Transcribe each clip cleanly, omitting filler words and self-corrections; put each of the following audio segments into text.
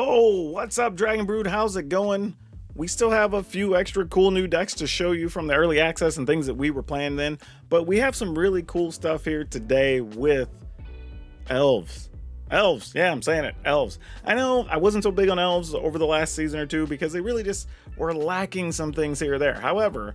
Oh, what's up, Dragon Brood? How's it going? We still have a few extra cool new decks to show you from the early access and things that we were playing then, but we have some really cool stuff here today with Elves. Elves, yeah, I'm saying it, Elves. I know I wasn't so big on Elves over the last season or two because they really just were lacking some things here or there. However,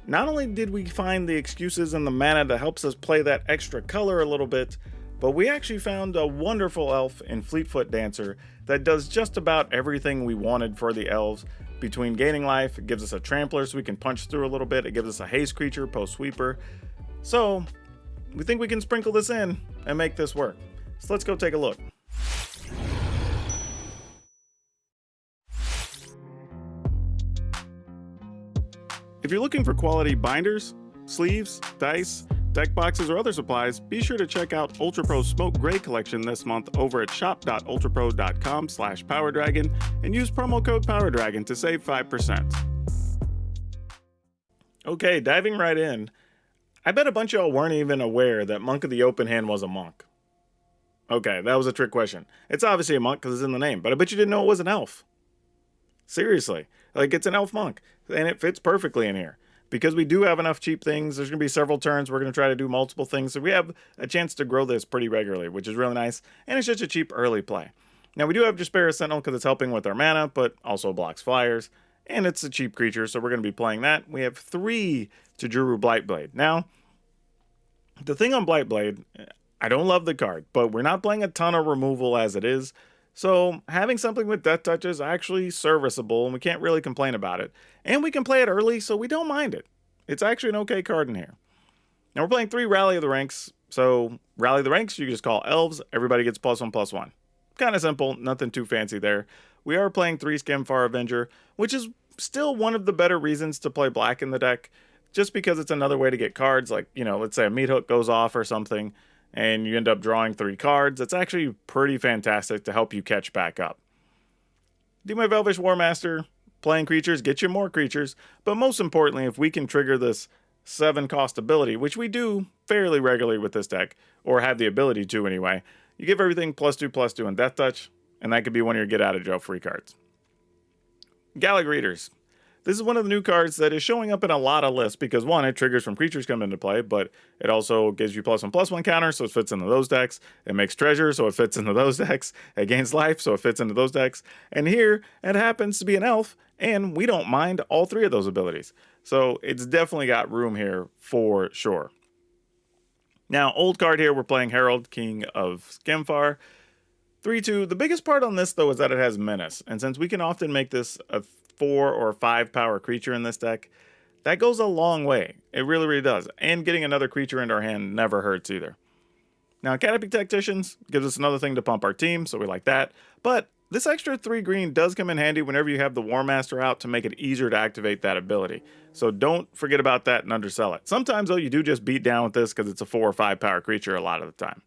not only did we find the excuses and the mana that helps us play that extra color a little bit, but we actually found a wonderful elf in Fleetfoot Dancer that does just about everything we wanted for the elves. Between gaining life, it gives us a trampler so we can punch through a little bit, it gives us a haste creature post sweeper. So we think we can sprinkle this in and make this work. So let's go take a look. If you're looking for quality binders, sleeves, dice, deck boxes, or other supplies, be sure to check out Ultra Pro's Smoke Gray collection this month over at shop.ultrapro.com/PowrDragn and use promo code PowrDragn to save 5%. Okay, diving right in. I bet a bunch of y'all weren't even aware that Monk of the Open Hand was a monk. Okay, that was a trick question. It's obviously a monk because it's in the name, but I bet you didn't know it was an elf. Seriously, like it's an elf monk, and it fits perfectly in here. Because we do have enough cheap things, there's going to be several turns, we're going to try to do multiple things, so we have a chance to grow this pretty regularly, which is really nice, and it's just a cheap early play. Now we do have Jaspera Sentinel because it's helping with our mana, but also blocks flyers, and it's a cheap creature, so we're going to be playing that. We have 3 to Juru Blightblade. Now, the thing on Blightblade, I don't love the card, but we're not playing a ton of removal as it is, so having something with Death Touch is actually serviceable, and we can't really complain about it. And we can play it early, so we don't mind it. It's actually an okay card in here. Now we're playing 3 Rally of the Ranks, so Rally of the Ranks, you just call Elves, everybody gets +1/+1. Kind of simple, nothing too fancy there. We are playing 3 Skemfar Avenger, which is still one of the better reasons to play black in the deck, just because it's another way to get cards, like, you know, let's say a Meat Hook goes off or something, and you end up drawing 3 cards. It's actually pretty fantastic to help you catch back up. Do my Elvish War Master, playing creatures, get you more creatures, but most importantly, if we can trigger this 7 cost ability, which we do fairly regularly with this deck, or have the ability to anyway, you give everything +2/+2 in Death Touch, and that could be one of your get out of jail free cards. Gallic Readers. This is one of the new cards that is showing up in a lot of lists because, one, it triggers from creatures come into play, but it also gives you +1/+1 counter, so it fits into those decks. It makes treasure, so it fits into those decks. It gains life, so it fits into those decks. And here, it happens to be an elf, and we don't mind all 3 of those abilities. So it's definitely got room here for sure. Now, old card here, we're playing Herald, King of Skemfar. 3/2. The biggest part on this, though, is that it has Menace. And since we can often make this a 4 or 5 power creature in this deck, that goes a long way. It really, really does. And getting another creature into our hand never hurts either. Now, Canopy Tacticians gives us another thing to pump our team, so we like that. But this extra 3 green does come in handy whenever you have the War Master out to make it easier to activate that ability. So don't forget about that and undersell it. Sometimes, though, you do just beat down with this because it's a 4 or 5 power creature a lot of the time.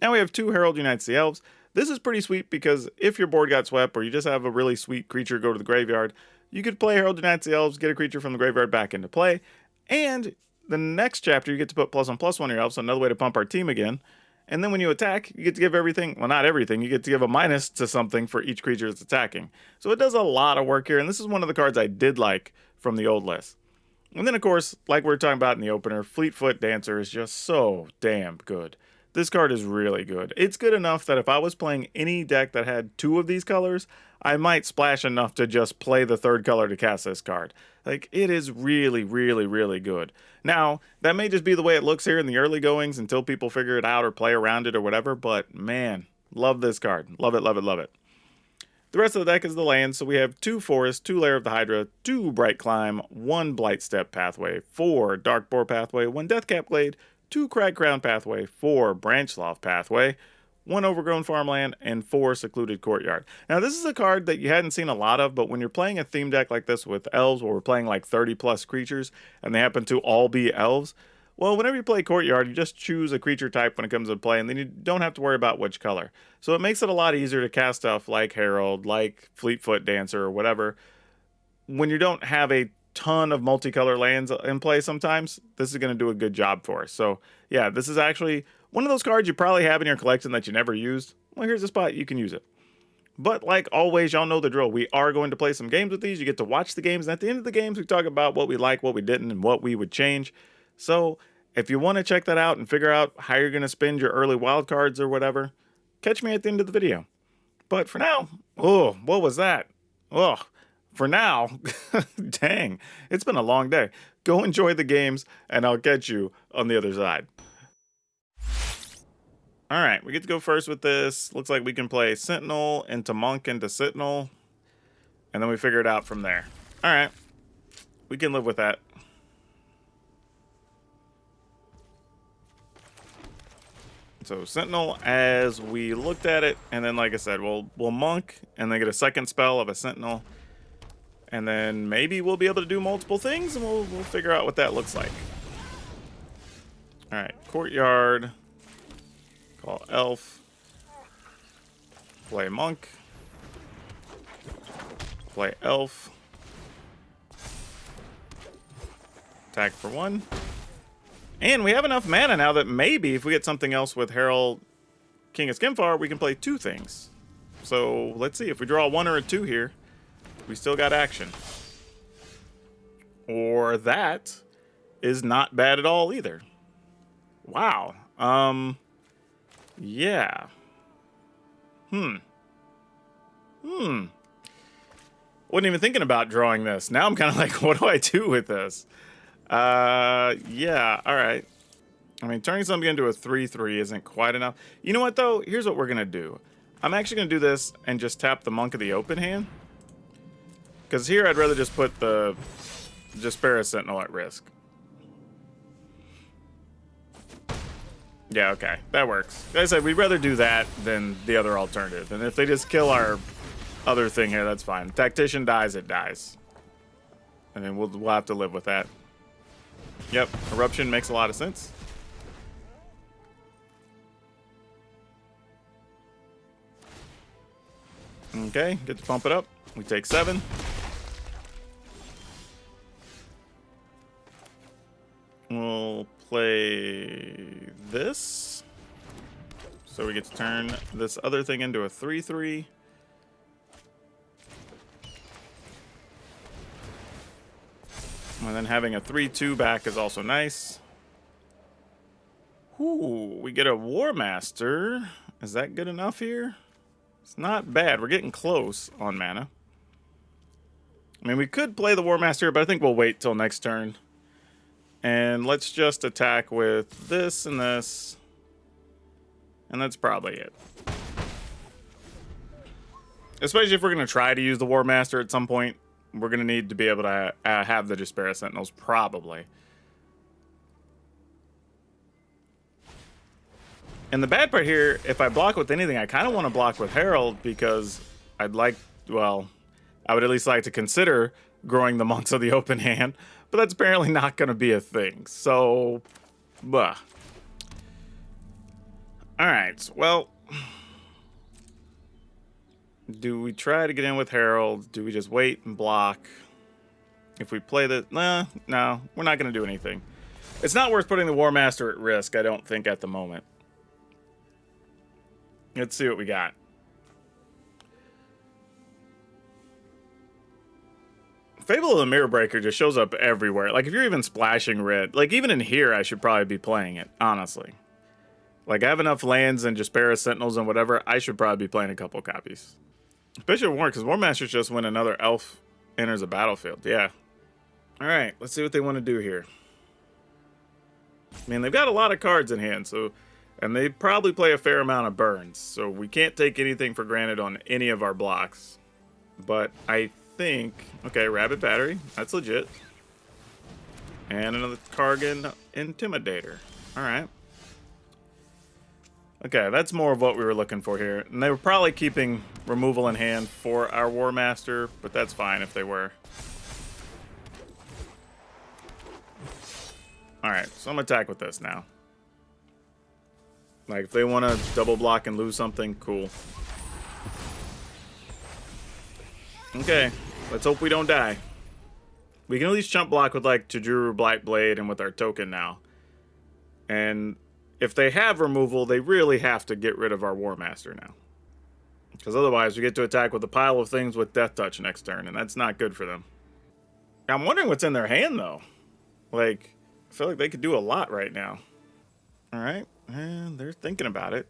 Now we have 2 Herald Unites the Elves. This is pretty sweet because if your board got swept or you just have a really sweet creature go to the graveyard, you could play Herald Unites the Elves, get a creature from the graveyard back into play, and the next chapter you get to put +1/+1 on your elves, so another way to pump our team again. And then when you attack, you get to give everything, well, not everything, you get to give a minus to something for each creature that's attacking. So it does a lot of work here, and this is one of the cards I did like from the old list. And then, of course, like we were talking about in the opener, Fleetfoot Dancer is just so damn good. This card is really good. It's good enough that if I was playing any deck that had 2 of these colors, I might splash enough to just play the 3rd color to cast this card. Like, it is really, really, really good. Now, that may just be the way it looks here in the early goings until people figure it out or play around it or whatever, but man, love this card. Love it, love it, love it. The rest of the deck is the land, so we have 2 Forest, 2 Lair of the Hydra, 2 Bright Climb, 1 Blight Step Pathway, 4 Dark Boar Pathway, 1 Deathcap Glade, 2 Crag Crown Pathway, 4 Branchloft Pathway, 1 Overgrown Farmland, and 4 Secluded Courtyard. Now, this is a card that you hadn't seen a lot of, but when you're playing a theme deck like this with Elves, where we're playing like 30+ creatures, and they happen to all be Elves, well, whenever you play Courtyard, you just choose a creature type when it comes to play, and then you don't have to worry about which color. So it makes it a lot easier to cast stuff like Herald, like Fleetfoot Dancer, or whatever, when you don't have a ton of multicolor lands in play sometimes. This is going to do a good job for us. So yeah, this is actually one of those cards you probably have in your collection that you never used. Well, here's a spot you can use it. But like always, y'all know the drill. We are going to play some games with these. You get to watch the games. And at the end of the games, we talk about what we like, what we didn't, and what we would change. So if you want to check that out and figure out how you're going to spend your early wildcards or whatever, catch me at the end of the video. But for now, oh, what was that? Oh, for now, dang, it's been a long day. Go enjoy the games, and I'll catch you on the other side. All right, we get to go first with this. Looks like we can play Sentinel into Monk into Sentinel, and then we figure it out from there. All right, we can live with that. So Sentinel, as we looked at it, and then like I said, we'll Monk, and then get a second spell of a Sentinel, and then maybe we'll be able to do multiple things, and we'll figure out what that looks like. All right, Courtyard. Call Elf. Play Monk. Play Elf. Attack for 1. And we have enough mana now that maybe if we get something else with Herald, King of Skimfar, we can play 2 things. So let's see. If we draw a 1 or a 2 here, we still got action. Or that is not bad at all either. Wow. Yeah. Wasn't even thinking about drawing this. Now I'm kind of like, what do I do with this? Yeah, all right. I mean, turning something into a 3/3 isn't quite enough. You know what, though? Here's what we're going to do. I'm actually going to do this and just tap the Monk of the open hand. Because here I'd rather just put the Jaspera Sentinel at risk. Yeah, okay. That works. Like I said, we'd rather do that than the other alternative. And if they just kill our other thing here, that's fine. Tactician dies, it dies. And then we'll have to live with that. Yep, Eruption makes a lot of sense. Okay, get to pump it up. We take 7. We'll play this. So we get to turn this other thing into a 3/3. And then having a 3/2 back is also nice. Ooh, we get a War Master. Is that good enough here? It's not bad. We're getting close on mana. I mean, we could play the War Master, but I think we'll wait till next turn. And let's just attack with this and this. And that's probably it. Especially if we're going to try to use the War Master at some point. We're going to need to be able to have the Jaspera Sentinels, probably. And the bad part here, if I block with anything, I kind of want to block with Herald because I'd like, well, I would at least like to consider growing the Monks of the open hand. But that's apparently not going to be a thing. So, All right, well, do we try to get in with Herald? Do we just wait and block? If we play the... no, we're not going to do anything. It's not worth putting the War Master at risk, I don't think, at the moment. Let's see what we got. Fable of the Mirror Breaker just shows up everywhere. Like, if you're even splashing red, like, even in here, I should probably be playing it, honestly. Like, I have enough lands and Jaspera Sentinels and whatever, I should probably be playing a couple copies. Especially War, because War Masters just when another elf enters a battlefield. Yeah. Alright, let's see what they want to do here. I mean, they've got a lot of cards in hand, so... And they probably play a fair amount of burns, so we can't take anything for granted on any of our blocks. But I think... Okay, Rabbit Battery. That's legit. And another Kargan Intimidator. Alright. Okay, that's more of what we were looking for here. And they were probably keeping removal in hand for our War Master, but that's fine if they were. Alright, so I'm going to attack with this now. Like, if they want to double block and lose something, cool. Okay, let's hope we don't die. We can at least chump block with, like, Tajuru, Blight Blade, and with our token now. And if they have removal, they really have to get rid of our War Master now. Because otherwise we get to attack with a pile of things with Death Touch next turn, and that's not good for them. I'm wondering what's in their hand, though. Like, I feel like they could do a lot right now. Alright, and they're thinking about it.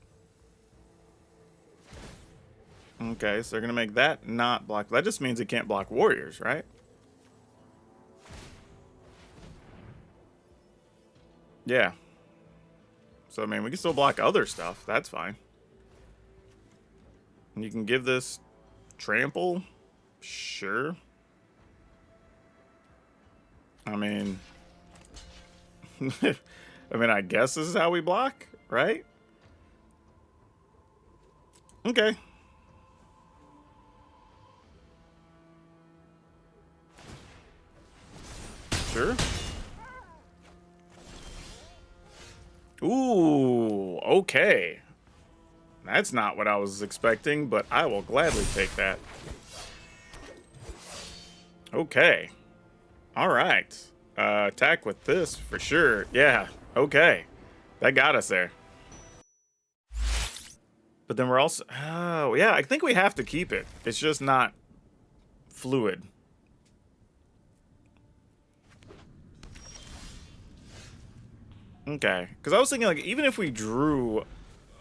Okay, so they're going to make that not block. That just means it can't block warriors, right? Yeah. So, I mean, we can still block other stuff. That's fine. And you can give this trample. Sure. I mean... I guess this is how we block, right? Okay. Sure. Ooh, okay. That's not what I was expecting, but I will gladly take that. Okay. All right. Attack with this for sure. Yeah, okay. That got us there. But then we're also... Oh, yeah, I think we have to keep it. It's just not fluid. Okay. Because I was thinking, like, even if we drew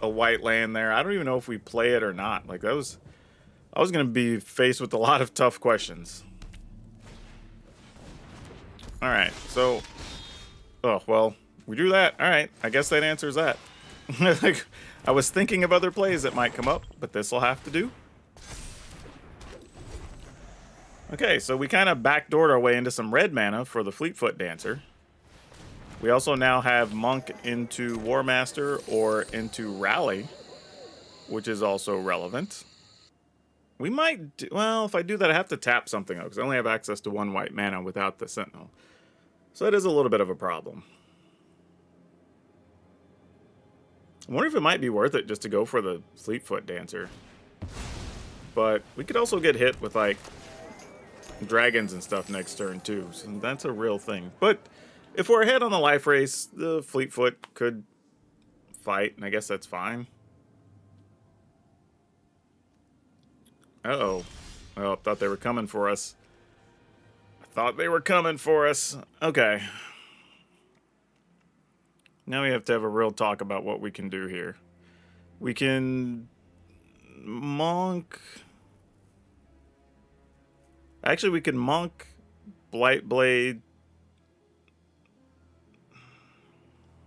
a white land there, I don't even know if we play it or not. Like, that was... I was going to be faced with a lot of tough questions. Alright, so... Oh, well, we drew that. Alright, I guess that answers that. Like, I was thinking of other plays that might come up, but this will have to do. Okay, so we kind of backdoored our way into some red mana for the Fleetfoot Dancer. We also now have Monk into War Master or into Rally, which is also relevant. We might do, well, if I do that, I have to tap something though, because I only have access to 1 white mana without the Sentinel. So that is a little bit of a problem. I wonder if it might be worth it just to go for the Fleetfoot Dancer. But we could also get hit with, like, dragons and stuff next turn, too. So that's a real thing. But if we're ahead on the life race, the Fleetfoot could fight, and I guess that's fine. Uh-oh. Oh, I thought they were coming for us. I thought they were coming for us. Okay. Now we have to have a real talk about what we can do here. We can... Monk... Actually, we can Monk, Blightblade...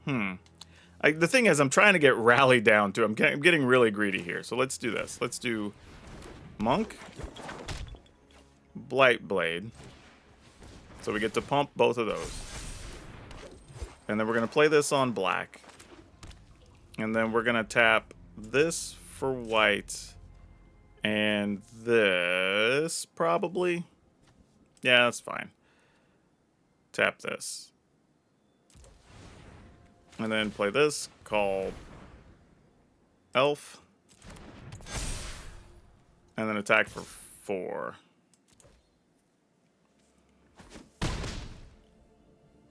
The thing is, I'm trying to get Rally down, too. I'm getting really greedy here. So let's do this. Let's do... Monk, Blightblade. So we get to pump both of those. And then we're going to play this on black. And then we're going to tap this for white. And this, probably. Yeah, that's fine. Tap this. And then play this, called Elf. And then attack for 4.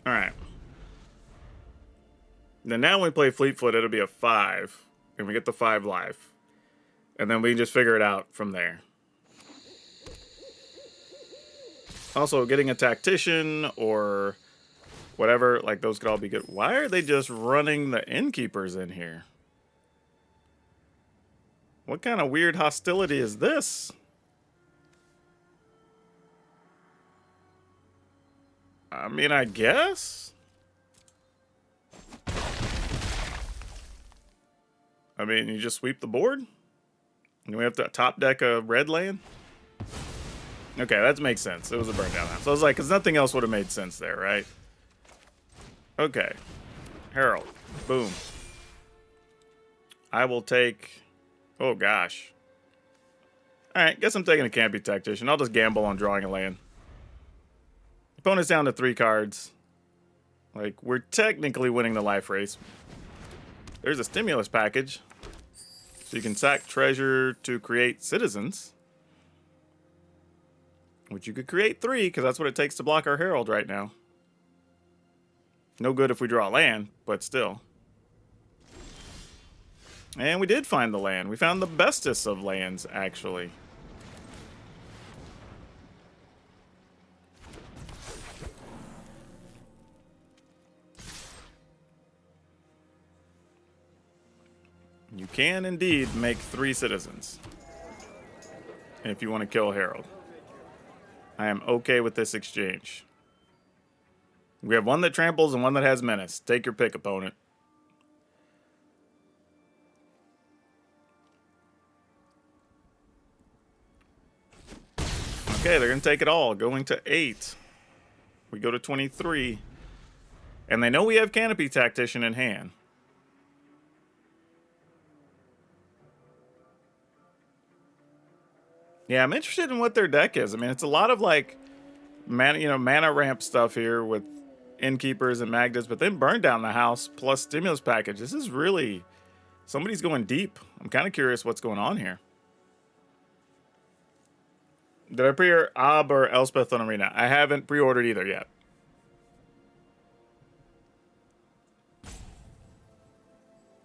Alright. Then now when we play Fleetfoot, it'll be a 5. And we get the 5 life. And then we can just figure it out from there. Also, getting a Tactician or whatever, like those could all be good. Why are they just running the Innkeepers in here? What kind of weird hostility is this? I mean, I guess? I mean, you just sweep the board? And we have to top deck a red land? Okay, that makes sense. It was a burn down. So I was like, because nothing else would have made sense there, right? Okay. Herald. Boom. I will take... Oh, gosh. Alright, guess I'm taking a Campy Tactician. I'll just gamble on drawing a land. Opponent's down to 3 cards. Like, we're technically winning the life race. There's a stimulus package. So you can sack treasure to create citizens. Which you could create 3, because that's what it takes to block our Herald right now. No good if we draw a land, but still. And we did find the land. We found the bestest of lands, actually. You can indeed make 3 citizens if you want to kill Herald. I am okay with this exchange. We have one that tramples and one that has menace. Take your pick, opponent. Okay, they're going to take it all. Going to 8. We go to 23. And they know we have Canopy Tactician in hand. Yeah, I'm interested in what their deck is. I mean, it's a lot of like mana ramp stuff here with Innkeepers and Magdas, but then Burn Down the House plus Stimulus Package. This is really, somebody's going deep. I'm kind of curious what's going on here. Did I pre-order Ob or Elspeth on Arena? I haven't pre-ordered either yet.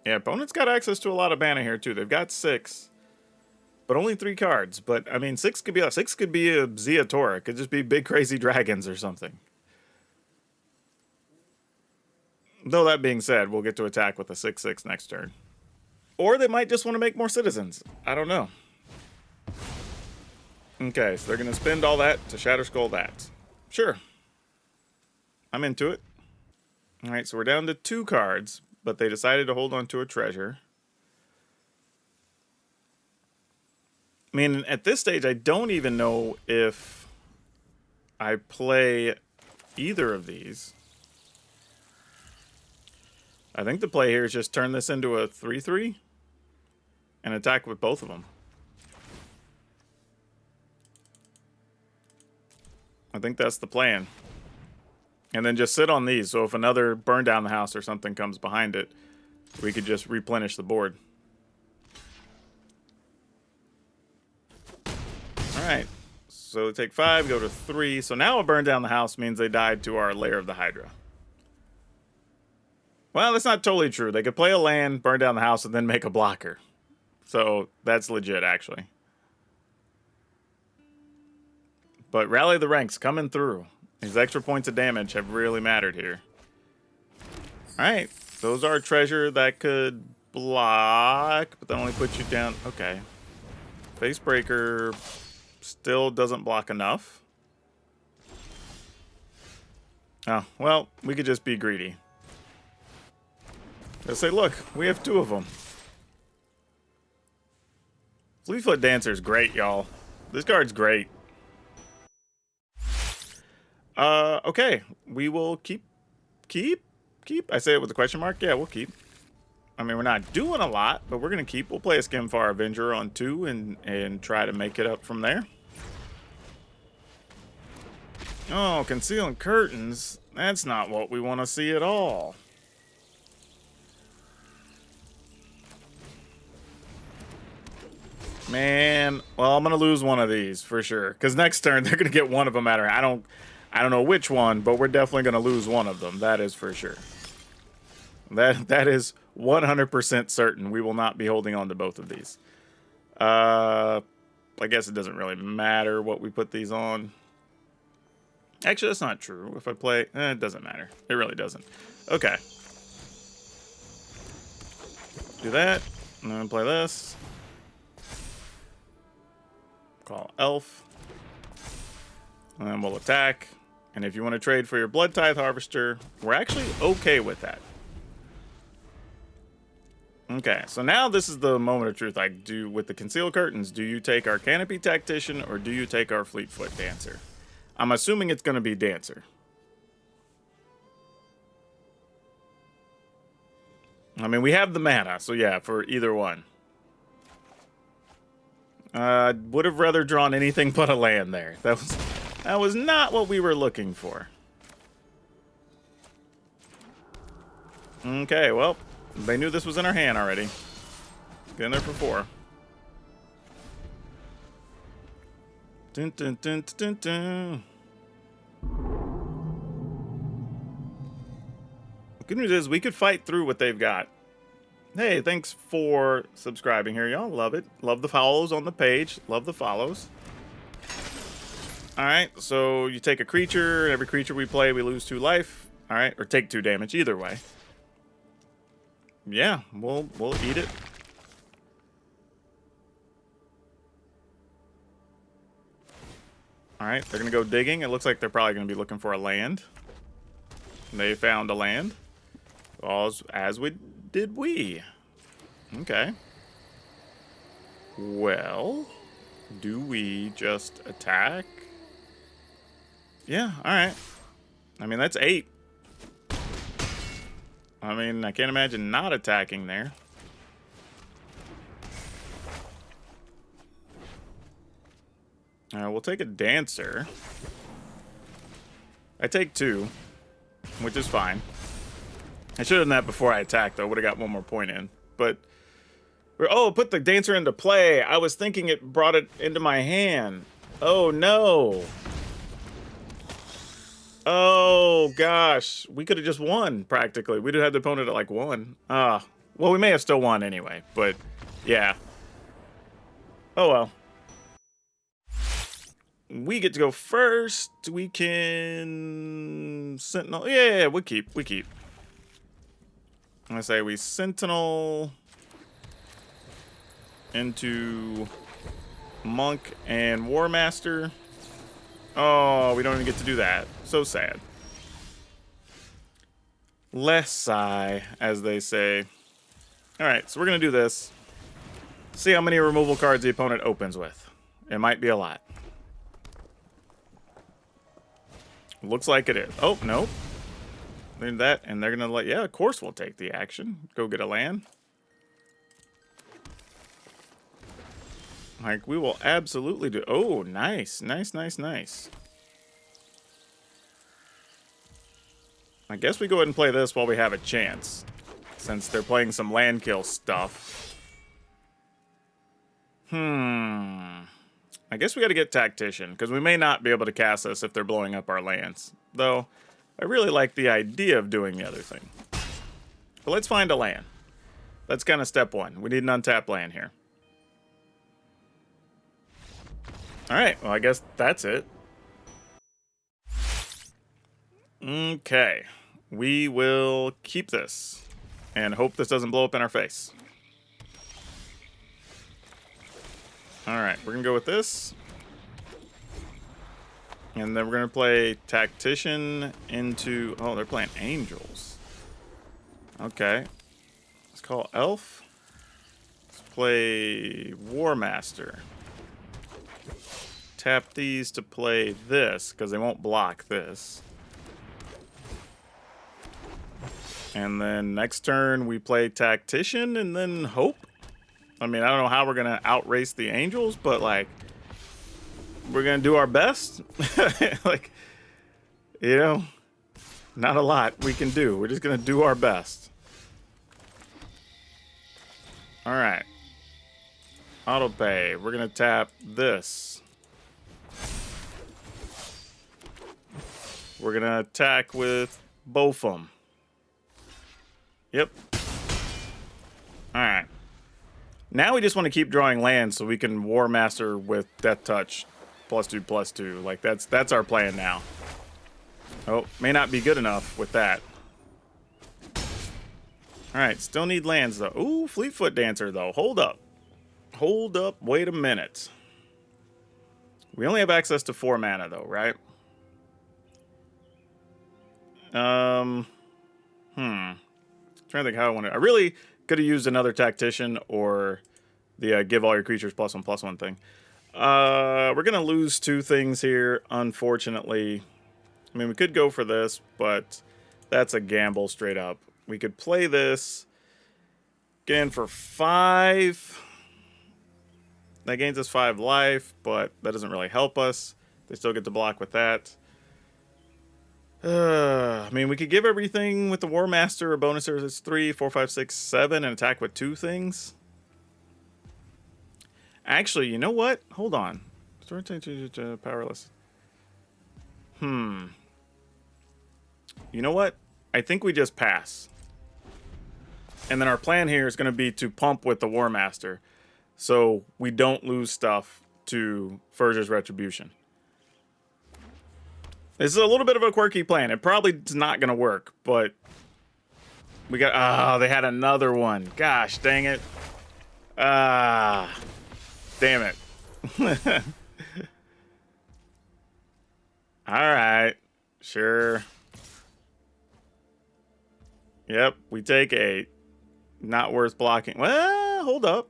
Yeah, opponents got access to a lot of mana here too. They've got 6. But only 3 cards. But I mean, 6 could be a Zeatora. It could just be big crazy dragons or something. Though that being said, we'll get to attack with a 6/6 next turn. Or they might just want to make more citizens. I don't know. Okay, so they're gonna spend all that to Shatterskull that. Sure. I'm into it. Alright, so we're down to 2 cards, but they decided to hold on to a treasure. I mean, at this stage, I don't even know if I play either of these. I think the play here is just turn this into a 3/3 and attack with both of them. I think that's the plan. And then just sit on these, so if another Burn Down the House or something comes behind it, we could just replenish the board. Alright, so take 5, go to 3. So now a Burn Down the House means they died to our Lair of the Hydra. Well, that's not totally true. They could play a land, burn down the house, and then make a blocker. So that's legit, actually. But Rally the Ranks coming through. These extra points of damage have really mattered here. Alright, those are a treasure that could block, but that only puts you down. Okay. Facebreaker still doesn't block enough. Oh, well, we could just be greedy. Let's say, look, we have 2 of them. Fleetfoot Dancer's great, y'all. This card's great. Okay. We will keep. I say it with a question mark. Yeah, we'll keep. I mean, we're not doing a lot, but we're going to keep. We'll play a Skimfar Avenger on 2 and try to make it up from there. Oh, Concealing Curtains. That's not what we want to see at all. Man, well, I'm gonna lose one of these for sure. Because next turn they're gonna get one of them at her. I don't know which one, but we're definitely gonna lose one of them. That is for sure. That is 100% certain. We will not be holding on to both of these. I guess it doesn't really matter what we put these on. Actually, that's not true. If I play, it doesn't matter. It really doesn't. Okay. Do that, and then play this. Call Elf. And then we'll attack. And if you want to trade for your Blood Tithe Harvester, we're actually okay with that. Okay, so now this is the moment of truth. I do with the Concealed Curtains. Do you take our Canopy Tactician or do you take our Fleetfoot Dancer? I'm assuming it's going to be Dancer. I mean, we have the mana, so yeah, for either one. Would have rather drawn anything but a land there. That was not what we were looking for. Okay, well, they knew this was in our hand already. Get in there for 4. Dun, dun, dun, dun, dun. The good news is we could fight through what they've got. Hey, thanks for subscribing here, y'all. Love it. Love the follows on the page. Love the follows. All right, so you take a creature, and every creature we play, we lose 2 life. All right, or take 2 damage, either way. Yeah, we'll eat it. All right, they're gonna go digging. It looks like they're probably gonna be looking for a land. They found a land, as we did we. Okay. Well, do we just attack? Yeah, all right. I mean, that's 8. I mean, I can't imagine not attacking there. We'll take a dancer. I take 2, which is fine. I should have done that before I attacked, though. Would have got 1 more point in. But, oh, put the dancer into play. I was thinking it brought it into my hand. Oh, no. Oh, gosh. We could have just won, practically. We'd have had the opponent at, like, 1. Well, we may have still won anyway, but, yeah. Oh, well. We get to go first. We can... Sentinel. Yeah, we keep. I'm going to say we Sentinel into Monk and War Master. Oh, we don't even get to do that. So sad. Less sigh, as they say. Alright, so we're going to do this. See how many removal cards the opponent opens with. It might be a lot. Looks like it is. Oh, nope. That, and they're going to yeah, of course we'll take the action. Go get a land. Like, we will absolutely do... Oh, nice. Nice. I guess we go ahead and play this while we have a chance. Since they're playing some land kill stuff. I guess we got to get Tactician, because we may not be able to cast this if they're blowing up our lands. Though, I really like the idea of doing the other thing. But let's find a land. That's kind of step 1. We need an untapped land here. Alright, well, I guess that's it. Okay. We will keep this. And hope this doesn't blow up in our face. Alright, we're going to go with this. And then we're going to play Tactician into... Oh, they're playing Angels. Okay. Let's call Elf. Let's play War Master. Tap these to play this, because they won't block this. And then next turn we play Tactician and then hope. I mean, I don't know how we're going to outrace the Angels, but like, we're going to do our best. Like, you know, not a lot we can do. We're just going to do our best. All right. Auto pay. We're going to tap this. We're going to attack with both of them. Yep. All right. Now we just want to keep drawing lands so we can War Master with Death Touch +2/+2. Like, that's our plan now. Oh, may not be good enough with that. All right, still need lands, though. Ooh, Fleetfoot Dancer, though. Hold up. Hold up. Wait a minute. We only have access to 4 mana, though, right? Trying to think how I want to... I really could have used another Tactician or the give all your creatures +1/+1 thing. We're going to lose 2 things here, unfortunately. I mean, we could go for this, but that's a gamble straight up. We could play this. Again, for 5. That gains us 5 life, but that doesn't really help us. They still get to block with that. I mean, we could give everything with the War Master a bonus. It's 3, 4, 5, 6, 7, and attack with 2 things. Actually, you know what? Hold on. Powerless. You know what? I think we just pass. And then our plan here is going to be to pump with the War Master, so we don't lose stuff to Furger's Retribution. This is a little bit of a quirky plan. It probably is not going to work, but we got... Oh, they had another one. Gosh, dang it. Ah, damn it. All right, sure. Yep, we take 8. Not worth blocking. Well, hold up.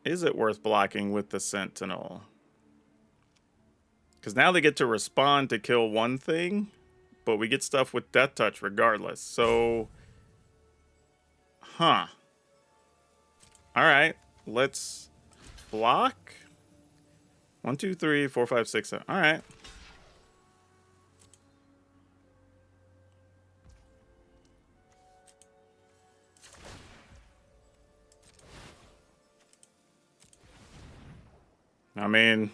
Is it worth blocking with the Sentinel? Because now they get to respond to kill one thing, but we get stuff with Death Touch regardless. So, huh. All right, let's block. 1, 2, 3, 4, 5, 6, 7. All right. I mean,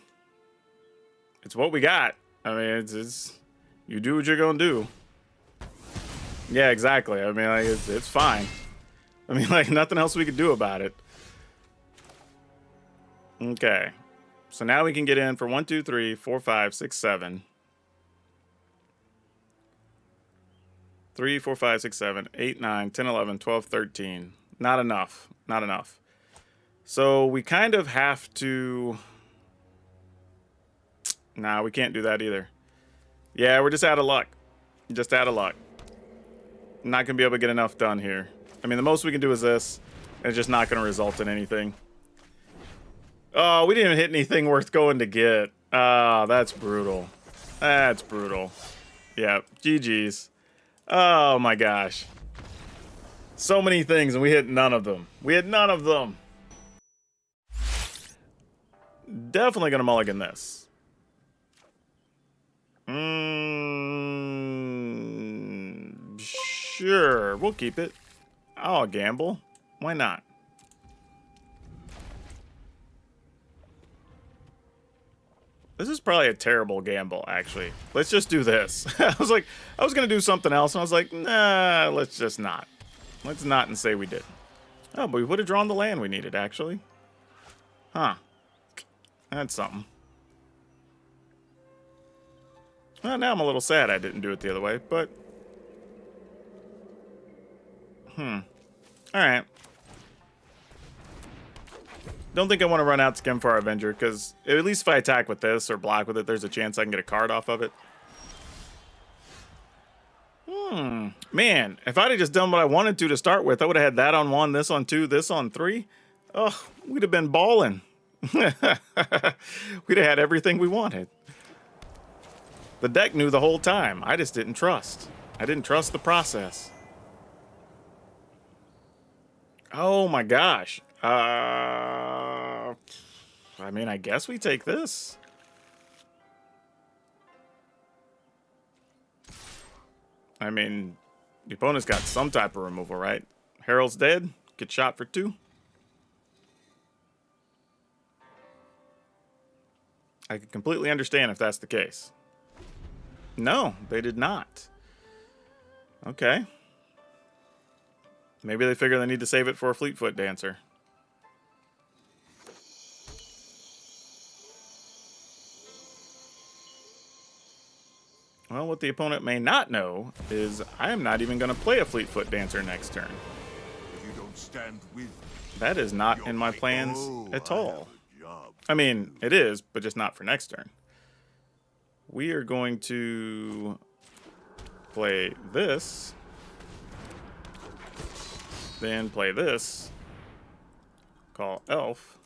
it's what we got. I mean, it's you do what you're gonna do. Yeah, exactly. I mean, like, it's fine. I mean, like, nothing else we could do about it. Okay. So now we can get in for 1, 2, 3, 4, 5, 6, 7. 3, 4, 5, 6, 7, 8, 9, 10, 11, 12, 13. Not enough. Not enough. So we kind of have to... Nah, we can't do that either. Yeah, we're just out of luck. Just out of luck. Not going to be able to get enough done here. I mean, the most we can do is this. And it's just not going to result in anything. Oh, we didn't even hit anything worth going to get. Oh, that's brutal. That's brutal. Yeah, GG's. Oh, my gosh. So many things, and we hit none of them. We had none of them. Definitely going to mulligan this. Sure, we'll keep it. I'll gamble. Why not? This is probably a terrible gamble, actually. Let's just do this. I was gonna do something else, and I was like, nah, let's just not. Let's not and say we did. Oh, but we would have drawn the land we needed, actually. Huh. That's something. Well, now I'm a little sad I didn't do it the other way, but... Alright. Don't think I want to run out Skim for our Avenger, because at least if I attack with this or block with it, there's a chance I can get a card off of it. Man, if I'd have just done what I wanted to start with, I would have had that on 1, this on 2, this on 3. Oh, we'd have been balling. We'd have had everything we wanted. The deck knew the whole time. I just didn't trust. I didn't trust the process. Oh my gosh. I mean, I guess we take this. I mean, the opponent's got some type of removal, right? Herald's dead. Get shot for 2. I could completely understand if that's the case. No, they did not. Okay. Maybe they figure they need to save it for a Fleetfoot Dancer. Well, what the opponent may not know is I am not even going to play a Fleetfoot Dancer next turn. If you don't stand with, that is not in my plans at all. I mean, it is, but just not for next turn. We are going to play this. Then play this. Call Elf.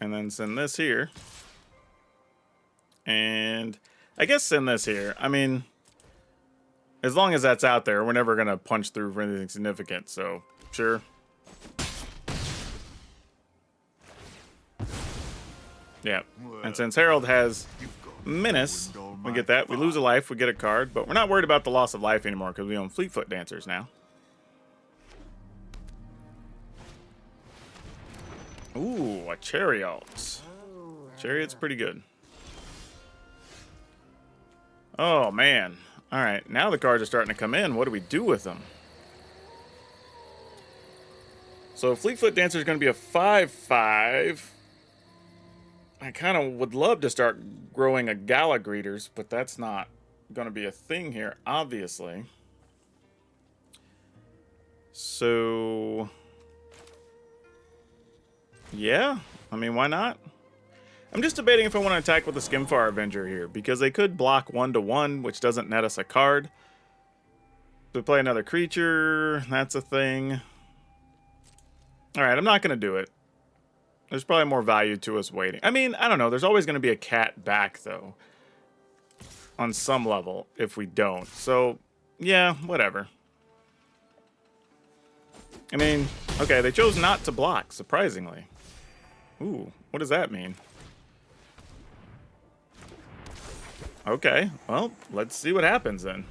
And then send this here. And I guess send this here. I mean, as long as that's out there, we're never going to punch through for anything significant. So, sure. Yeah. And since Herald has Menace, we get that. We lose a life, we get a card. But we're not worried about the loss of life anymore because we own Fleetfoot Dancers now. Ooh, a Chariot. Chariot's pretty good. Oh, man. All right, now the cards are starting to come in. What do we do with them? So Fleetfoot Dancer is going to be a 5/5. I kind of would love to start growing a Gala Greeters, but that's not going to be a thing here, obviously. So, yeah, I mean, why not? I'm just debating if I want to attack with the Skimfar Avenger here, because they could block 1/1, which doesn't net us a card. To play another creature, that's a thing. Alright, I'm not going to do it. There's probably more value to us waiting. I mean, I don't know. There's always going to be a cat back, though. On some level, if we don't. So, yeah, whatever. I mean, okay, they chose not to block, surprisingly. Ooh, what does that mean? Okay, well, let's see what happens then.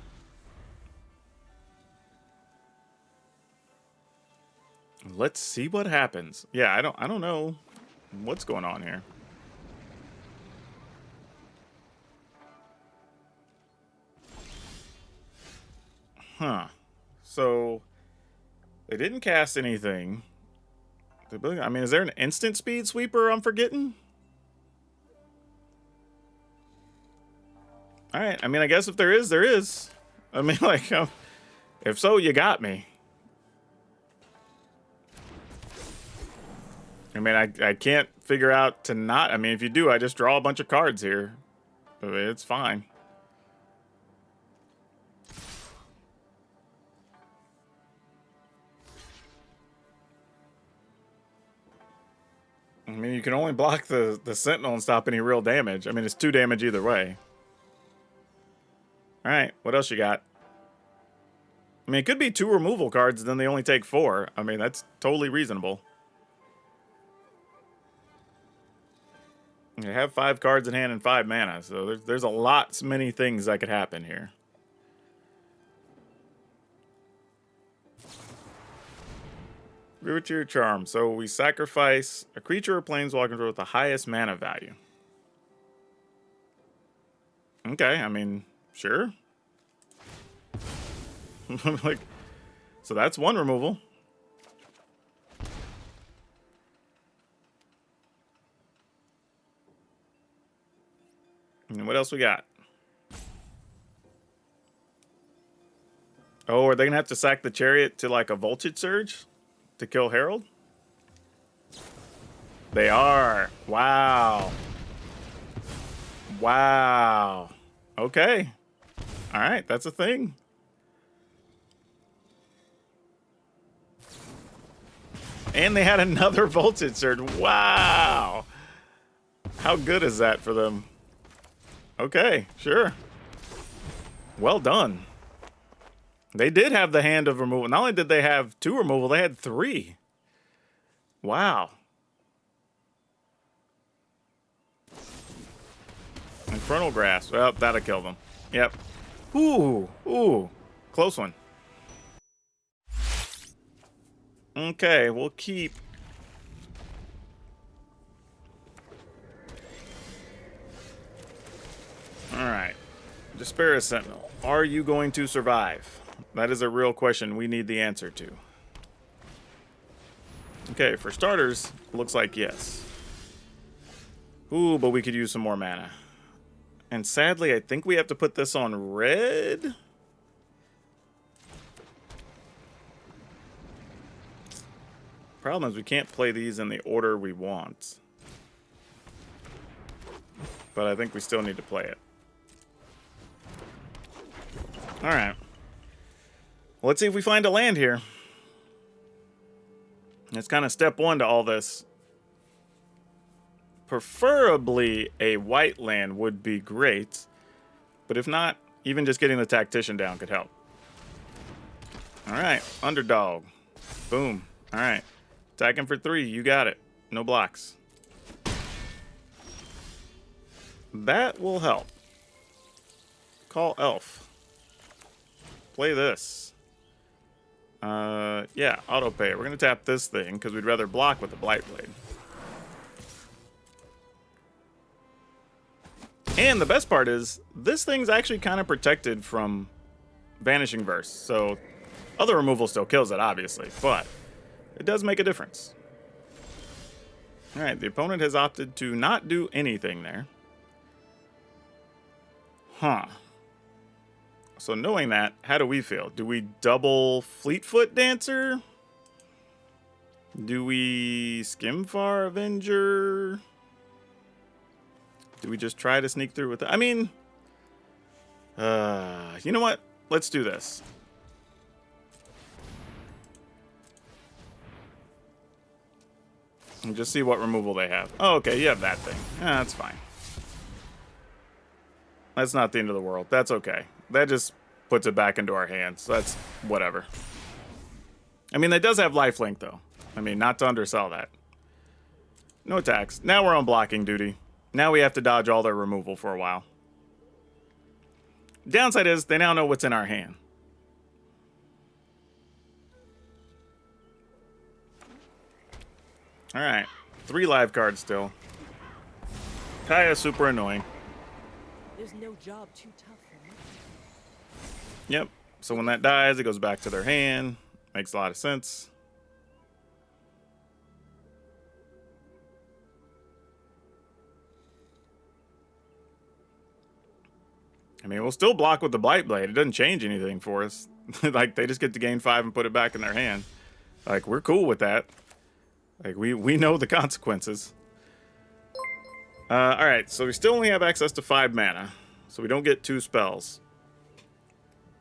Let's see what happens. Yeah, I don't know what's going on here. Huh. So they didn't cast anything. I mean, is there an instant speed sweeper I'm forgetting? All right. I mean, I guess if there is, there is. I mean, like, if so, you got me. I mean, I can't figure out to not. I mean, if you do, I just draw a bunch of cards here. It's fine. I mean, you can only block the Sentinel and stop any real damage. I mean, it's 2 damage either way. All right, what else you got? I mean, it could be 2 removal cards, then they only take 4. I mean, that's totally reasonable. You have 5 cards in hand and 5 mana, so there's a lot, many things that could happen here. Riveteer Charm. So we sacrifice a creature or planeswalker with the highest mana value. Okay, I mean, sure. Like, so that's 1 removal. And what else we got? Oh, are they gonna have to sack the Chariot to like a Voltage Surge to kill Herald? They are. Wow. Wow. Okay. All right, that's a thing. And they had another Voltage Surge. Wow. How good is that for them? Okay, sure. Well done. They did have the hand of removal. Not only did they have 2 removal, they had 3. Wow. Infernal Grasp. Well, that'll kill them. Yep. Ooh. Close one. Okay, we'll keep. Alright. Despair Sentinel. Are you going to survive? That is a real question we need the answer to. Okay, for starters, looks like yes. Ooh, but we could use some more mana. And sadly, I think we have to put this on red. Problem is we can't play these in the order we want. But I think we still need to play it. Alright. Well, let's see if we find a land here. It's kind of step 1 to all this. Preferably a white land would be great. But if not, even just getting the Tactician down could help. Alright, Underdog. Boom. Alright. Attacking for 3, you got it. No blocks. That will help. Call Elf. Play this. Yeah, auto pay. We're going to tap this thing because we'd rather block with the Blightblade. And the best part is, this thing's actually kind of protected from Vanishing Verse. So, other removal still kills it, obviously, but it does make a difference. Alright, the opponent has opted to not do anything there. Huh. So knowing that, how do we feel? Do we double Fleetfoot Dancer? Do we Skimfar Avenger? Do we just try to sneak through with it? I mean, you know what? Let's do this. And just see what removal they have. Oh, okay, you have that thing. Yeah, that's fine. That's not the end of the world. That's okay. That just puts it back into our hands. That's whatever. I mean, that does have lifelink, though. I mean, not to undersell that. No attacks. Now we're on blocking duty. Now we have to dodge all their removal for a while. Downside is, they now know what's in our hand. Alright. 3 live cards still. Kaya's super annoying. There's no job too tough for me. Yep. So when that dies, it goes back to their hand. Makes a lot of sense. I mean, we'll still block with the Blight Blade. It doesn't change anything for us. Like, they just get to gain 5 and put it back in their hand. Like, we're cool with that. Like, we know the consequences. Alright, so we still only have access to 5 mana. So we don't get 2 spells.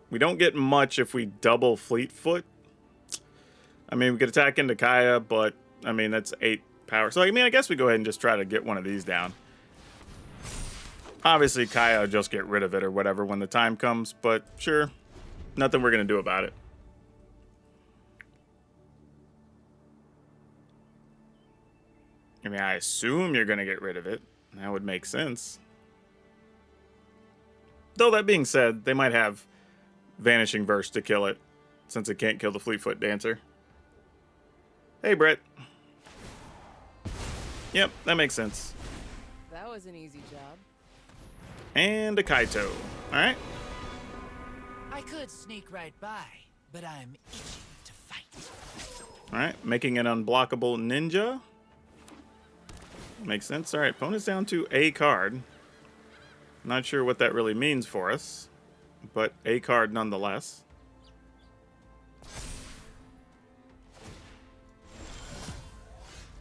We don't get much if we double Fleetfoot. I mean, we could attack into Kaya, but, I mean, that's 8 power. So, I mean, I guess we go ahead and just try to get one of these down. Obviously, Kaya will just get rid of it or whatever when the time comes, but sure. Nothing we're going to do about it. I mean, I assume you're going to get rid of it. That would make sense. Though, that being said, they might have Vanishing Verse to kill it, since it can't kill the Fleetfoot Dancer. Hey, Brett. Yep, that makes sense. That was an easy job. And a Kaito. Alright. I could sneak right by, but I'm itching to fight. Alright, making an unblockable ninja. Makes sense. Alright, opponent's down to a card. Not sure what that really means for us, but a card nonetheless.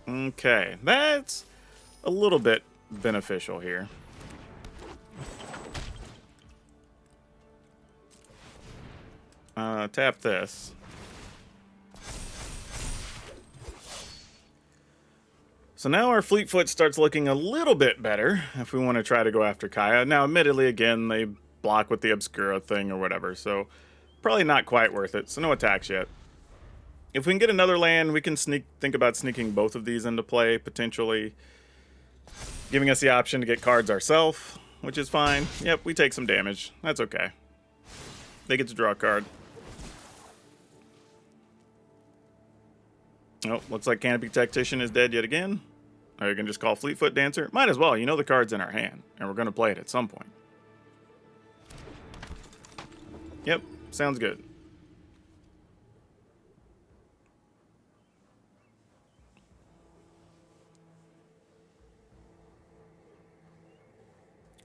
Okay, that's a little bit beneficial here. Tap this. So now our Fleetfoot starts looking a little bit better if we want to try to go after Kaya. Now, admittedly, again, they block with the Obscura thing or whatever, so probably not quite worth it. So no attacks yet. If we can get another land, we can think about sneaking both of these into play, potentially giving us the option to get cards ourselves, which is fine. Yep, we take some damage. That's okay. They get to draw a card. Oh, looks like Canopy Tactician is dead yet again. Or you can just call Fleetfoot Dancer. Might as well. You know the card's in our hand, and we're going to play it at some point. Yep, sounds good.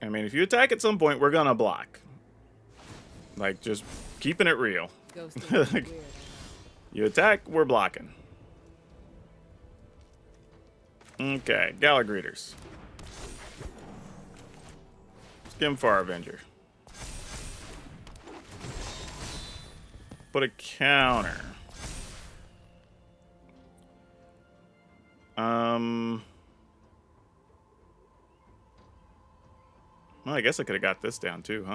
I mean, if you attack at some point, we're going to block. Like, just keeping it real. You attack, we're blocking. Okay, Galagreeters. Skimfar Avenger. Put a counter. Well, I guess I could have got this down too,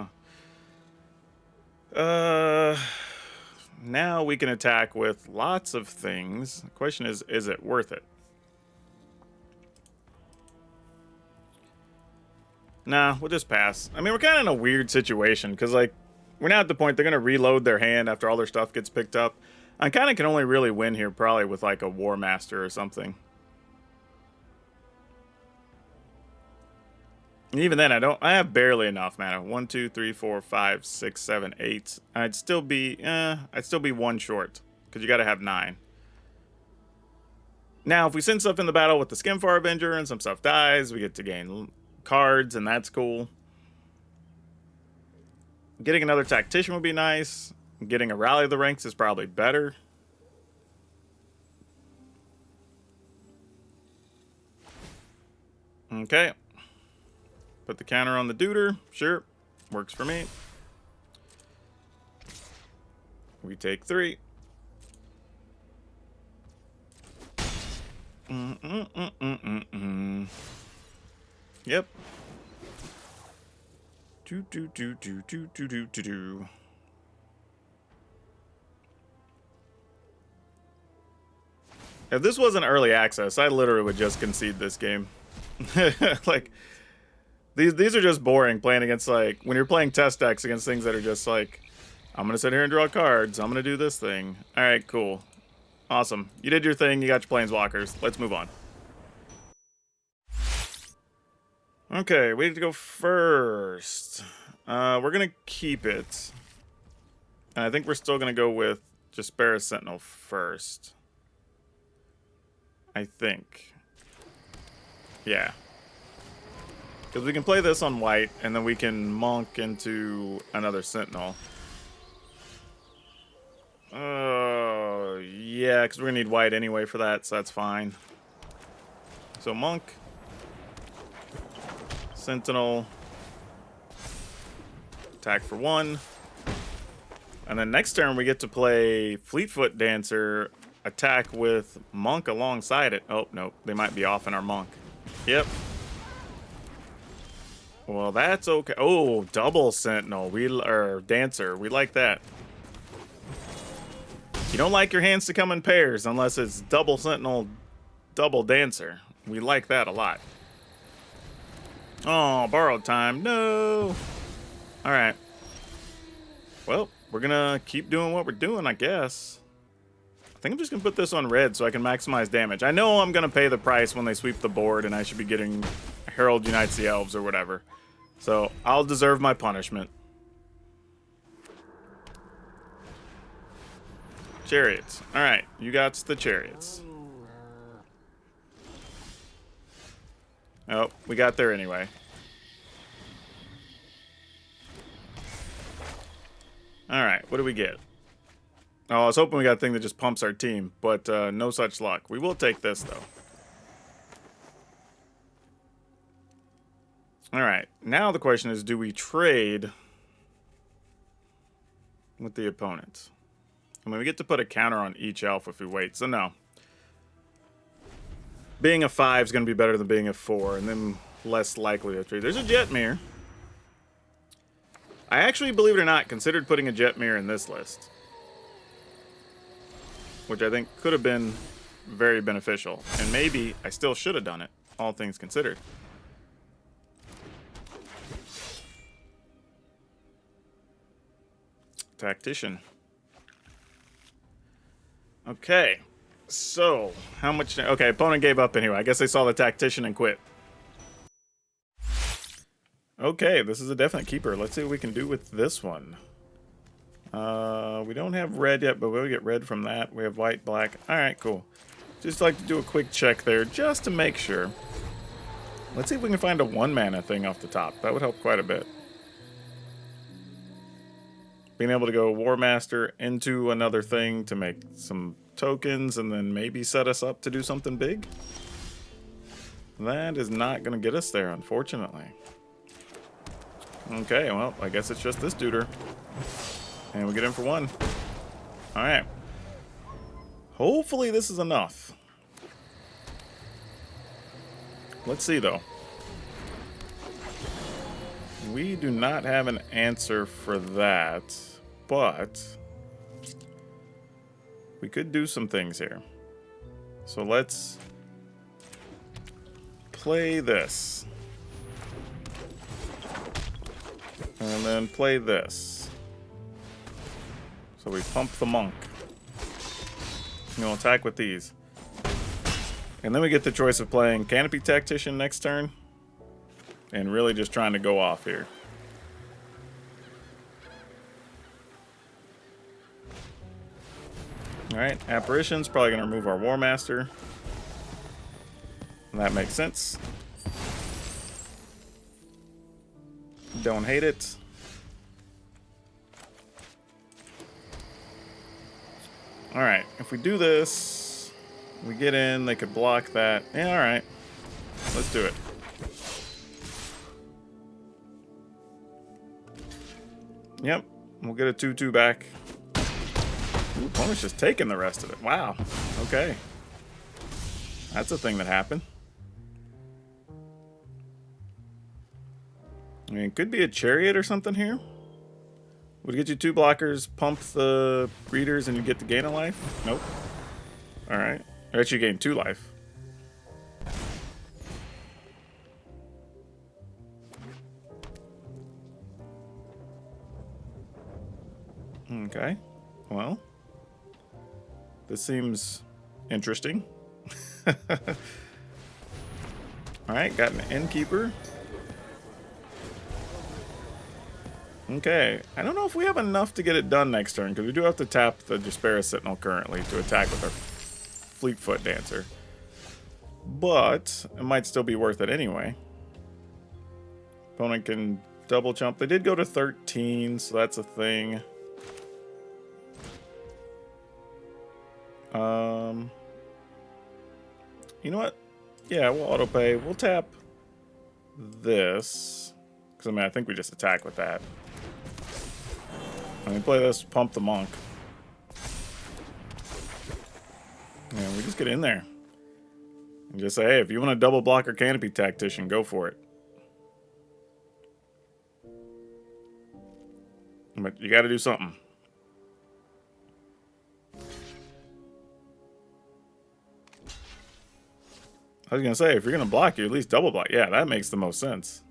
huh? Now we can attack with lots of things. The question is it worth it? Nah, we'll just pass. I mean, we're kind of in a weird situation, because, like, we're now at the point they're going to reload their hand after all their stuff gets picked up. I kind of can only really win here probably with, like, a War Master or something. And even then, I have barely enough mana. 1, 2, 3, 4, 5, 6, 7, 8. I'd still be one short. Because you got to have 9. Now, if we send stuff in the battle with the Skimfar Avenger and some stuff dies, we get to gain cards, and that's cool. Getting another Tactician would be nice. Getting a Rally of the Ranks is probably better. Okay. Put the counter on the Duder. Sure. Works for me. We take 3. Yep. Do. If this wasn't early access, I literally would just concede this game. Like, these are just boring playing against, like, when you're playing test decks against things that are just like, I'm gonna sit here and draw cards, I'm gonna do this thing. Alright, cool. Awesome. You did your thing, you got your planeswalkers. Let's move on. Okay, we need to go first. We're gonna keep it. And I think we're still gonna go with Jaspera Sentinel first. I think. Yeah. Because we can play this on white, and then we can monk into another Sentinel. Yeah, because we're going to need white anyway for that, so that's fine. So monk. Sentinel. Attack for 1. And then next turn we get to play Fleetfoot Dancer, attack with monk alongside it. Oh, no, they might be off in our monk. Yep. Well, that's okay. Oh, double Sentinel. Dancer. We like that. You don't like your hands to come in pairs unless it's double Sentinel, double Dancer. We like that a lot. Oh, borrowed time. No. All right. Well, we're going to keep doing what we're doing, I guess. I think I'm just going to put this on red so I can maximize damage. I know I'm going to pay the price when they sweep the board, and I should be getting Herald Unites the Elves or whatever. So I'll deserve my punishment. Chariots. All right, you got the chariots. Oh, we got there anyway. All right, what do we get? Oh, I was hoping we got a thing that just pumps our team, but no such luck. We will take this, though. All right, now the question is, do we trade with the opponent? I mean, we get to put a counter on each elf if we wait, so no. Being a 5 is going to be better than being a 4, and then less likely to trade. There's a Jetmir. I actually, believe it or not, considered putting a Jetmir in this list, which I think could have been very beneficial. And maybe I still should have done it, all things considered. Tactician. Okay. So, how much... Okay, opponent gave up anyway. I guess they saw the Tactician and quit. Okay, this is a definite keeper. Let's see what we can do with this one. We don't have red yet, but we'll get red from that. We have white, black. Alright, cool. Just like to do a quick check there, just to make sure. Let's see if we can find a 1-mana thing off the top. That would help quite a bit. Being able to go War Master into another thing to make some tokens and then maybe set us up to do something big. That is not going to get us there, unfortunately. Okay, well, I guess it's just this duder. And we get in for 1. Alright. Hopefully this is enough. Let's see, though. We do not have an answer for that, but we could do some things here. So let's play this. And then play this. So we pump the monk. We'll attack with these. And then we get the choice of playing Canopy Tactician next turn. and really just trying to go off here. Alright, Apparition's probably going to remove our War Master. That makes sense. Don't hate it. Alright, if we do this, we get in, they could block that. Yeah, alright. Let's do it. Yep, we'll get a 2-2 back. Ooh, opponent's just taking the rest of it. Wow. Okay. That's a thing that happened. I mean, it could be a Chariot or something here. Would get you 2 blockers, pump the breeders, and you get to gain a life? Nope. Alright. I bet you gain 2 life. Okay. Well. This seems interesting. Alright, got an Innkeeper. Okay, I don't know if we have enough to get it done next turn, because we do have to tap the Despera Sentinel currently to attack with our Fleetfoot Dancer. But it might still be worth it anyway. Opponent can double jump. They did go to 13, so that's a thing. You know what? Yeah, we'll autopay. We'll tap this. Because, I mean, I think we just attack with that. Let me play this, pump the Monk. Yeah, we just get in there. And just say, hey, if you want a double blocker Canopy Tactician, go for it. But you got to do something. I was going to say, if you're going to block, you at least double block. Yeah, that makes the most sense.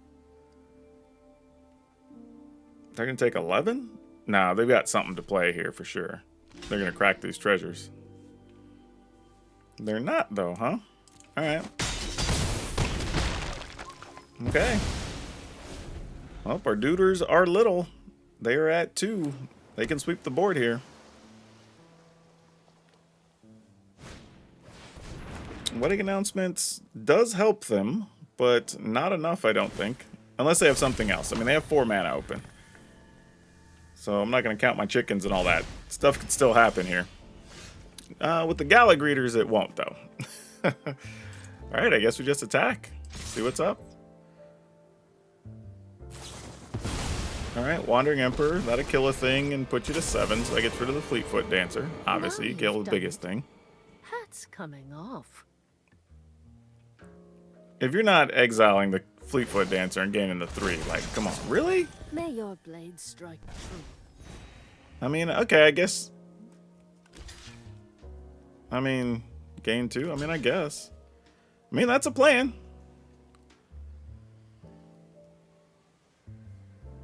They're going to take 11? Nah, they've got something to play here for sure. They're going to crack these treasures. They're not, though, huh? Alright. Okay. Well, our duders are little. They are at 2. They can sweep the board here. Wedding Announcements does help them, but not enough, I don't think. Unless they have something else. I mean, they have 4 mana open. So I'm not going to count my chickens and all that. Stuff could still happen here. With the Gala Greeters, it won't, though. Alright, I guess we just attack. See what's up. Alright, Wandering Emperor. That'll kill a thing and put you to 7, so that gets rid of the Fleetfoot Dancer. Obviously, you kill the biggest thing. Hat's coming off. If you're not exiling the Fleetfoot Dancer and gaining the 3, like, come on, really? May your blade strike true. I mean, okay, I guess. I mean, gain 2? I mean, I guess. I mean, that's a plan.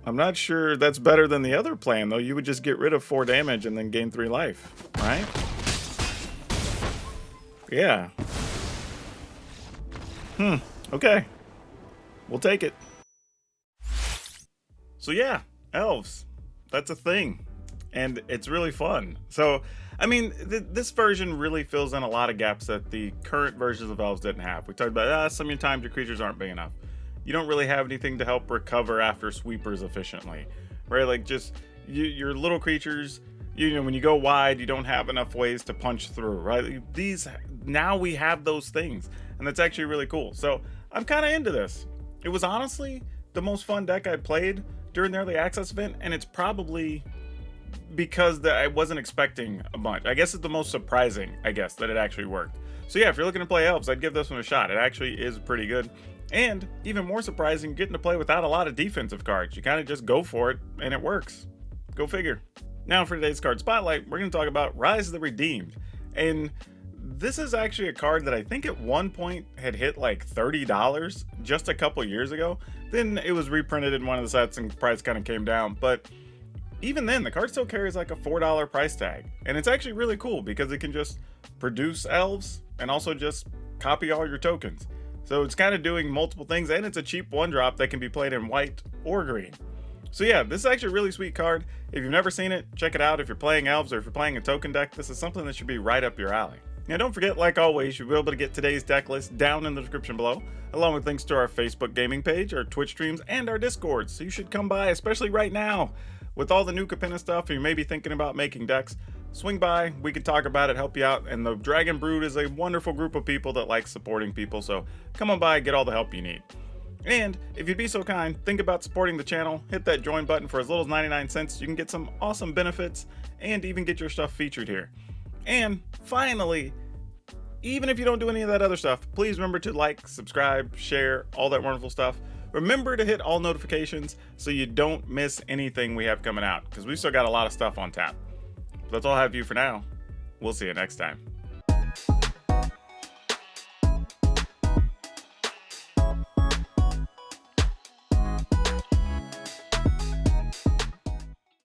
I'm not sure that's better than the other plan, though. You would just get rid of 4 damage and then gain 3 life, right? Yeah. Okay. We'll take it. So yeah, Elves. That's a thing. And it's really fun. So, I mean, this version really fills in a lot of gaps that the current versions of Elves didn't have. We talked about, some of your times your creatures aren't big enough. You don't really have anything to help recover after sweepers efficiently, right? Like, just, your little creatures, you know, when you go wide, you don't have enough ways to punch through, right? Now we have those things, and that's actually really cool. So, I'm kind of into this. It was honestly the most fun deck I played during the early access event, and it's probably because I wasn't expecting a bunch. I guess it's the most surprising, I guess, that it actually worked. So yeah, if you're looking to play Elves, I'd give this one a shot. It actually is pretty good. And even more surprising, getting to play without a lot of defensive cards. You kind of just go for it, and it works. Go figure. Now for today's card spotlight, we're going to talk about Rise of the Redeemed. And this is actually a card that I think at one point had hit like $30 just a couple years ago. Then it was reprinted in one of the sets and price kind of came down. But even then, the card still carries like a $4 price tag. And it's actually really cool because it can just produce Elves and also just copy all your tokens. So it's kind of doing multiple things, and it's a cheap 1-drop that can be played in white or green. So yeah, this is actually a really sweet card. If you've never seen it, check it out. If you're playing Elves or if you're playing a token deck, this is something that should be right up your alley. Now don't forget, like always, you'll be able to get today's deck list down in the description below, along with links to our Facebook gaming page, our Twitch streams, and our Discord. So you should come by, especially right now. With all the new Capenna stuff, you may be thinking about making decks, swing by, we can talk about it, help you out, and the Dragon Brood is a wonderful group of people that like supporting people, so come on by, get all the help you need. And if you'd be so kind, think about supporting the channel, hit that join button for as little as 99 cents, you can get some awesome benefits, and even get your stuff featured here. And finally, even if you don't do any of that other stuff, please remember to like, subscribe, share, all that wonderful stuff. Remember to hit all notifications so you don't miss anything we have coming out, because we've still got a lot of stuff on tap. That's all I have for you for now. We'll see you next time.